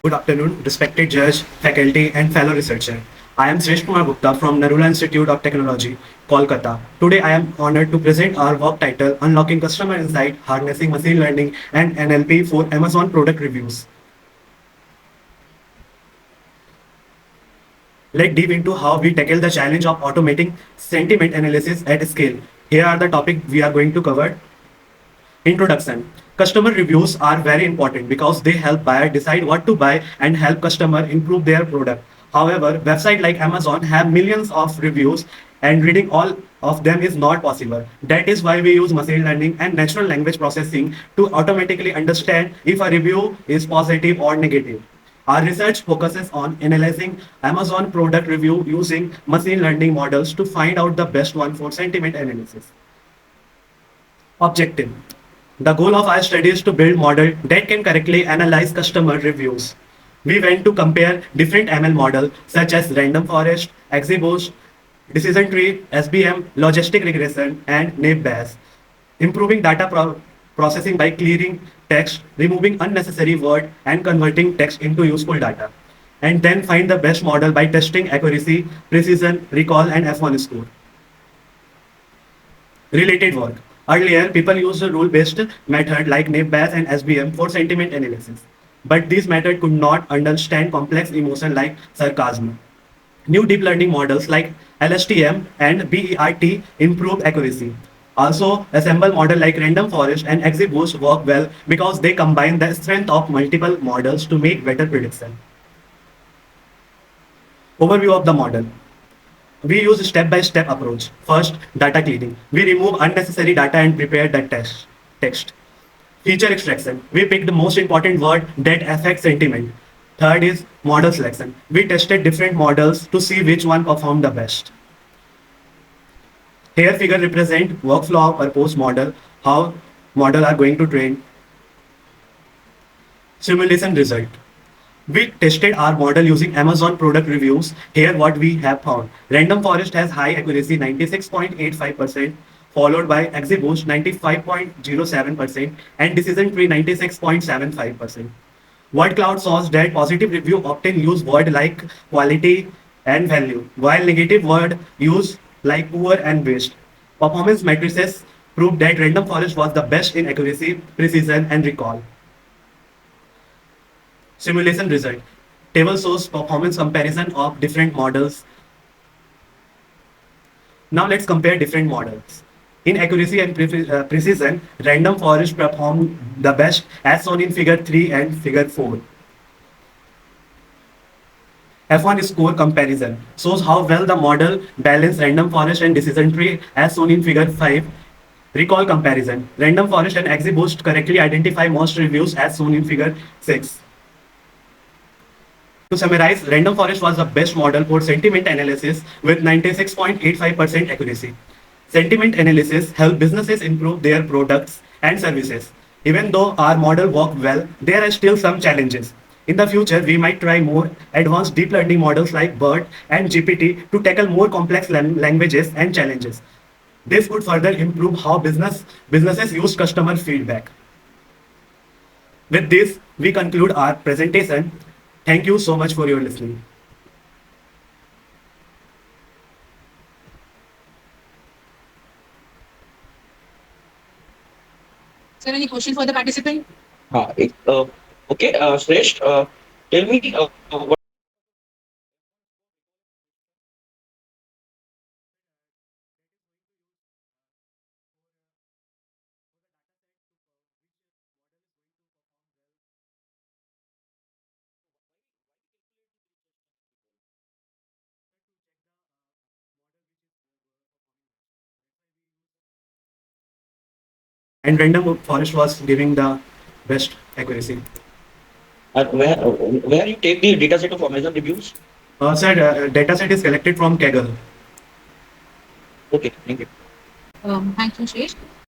Good afternoon, respected judge, faculty, and fellow researcher. I am Sresh Kumar Gupta from Narula Institute of Technology, Kolkata. Today, I am honored to present our work title, Unlocking Customer Insight, Harnessing Machine Learning and NLP for Amazon Product Reviews. Let's dive into how we tackle the challenge of automating sentiment analysis at scale. Here are the topics we are going to cover. Introduction. Customer reviews are very important because they help buyer decide what to buy and help customer improve their product. However, websites like Amazon have millions of reviews and reading all of them is not possible. That is why we use machine learning and natural language processing to automatically understand if a review is positive or negative. Our research focuses on analyzing Amazon product review using machine learning models to find out the best one for sentiment analysis. Objective. The goal of our study is to build model that can correctly analyze customer reviews. We went to compare different ML models such as random forest, XGBoost, decision tree, SBM, logistic regression, and naive Bayes, improving data processing by clearing text, removing unnecessary word, and converting text into useful data. And then find the best model by testing accuracy, precision, recall, and F1 score. Related work. Earlier, people used a rule-based method like naive Bayes and SBM for sentiment analysis. But this method could not understand complex emotion like sarcasm. New deep learning models like LSTM and BERT improve accuracy. Also, assemble model like random forest and XGBoost work well because they combine the strength of multiple models to make better prediction. Overview of the model. We use step-by-step approach. First, data cleaning. We remove unnecessary data and prepare the text. Feature extraction. We pick the most important word that affects sentiment. Third is model selection. We tested different models to see which one performed the best. Here figure represent workflow of purpose model, how model are going to train. Simulation result. We tested our model using Amazon product reviews. Here what we have found. Random forest has high accuracy 96.85%, followed by XGBoost 95.07% and decision tree 96.75%. Word cloud shows that positive review often use word like quality and value, while negative word use like poor and waste. Performance matrices proved that random forest was the best in accuracy, precision, and recall. Simulation result. Table shows performance comparison of different models. Now let's compare different models. In accuracy and precision, random forest performed the best as shown in figure 3 and figure 4. F1 score comparison shows how well the model balanced random forest and decision tree as shown in figure 5. Recall comparison. Random forest and XGBoost correctly identify most reviews as shown in figure 6. To summarize, random forest was the best model for sentiment analysis with 96.85% accuracy. Sentiment analysis help businesses improve their products and services. Even though our model worked well, there are still some challenges. In the future, we might try more advanced deep learning models like BERT and GPT to tackle more complex languages and challenges. This could further improve how businesses use customer feedback. With this, we conclude our presentation. Thank you so much for your listening. Sir, any question for the participant? Okay, Shresh, tell me what And random forest was giving the best accuracy. where you take the data set of Amazon reviews? Sir, dataset is collected from Kaggle. Okay, thank you. Thank you, Shesh.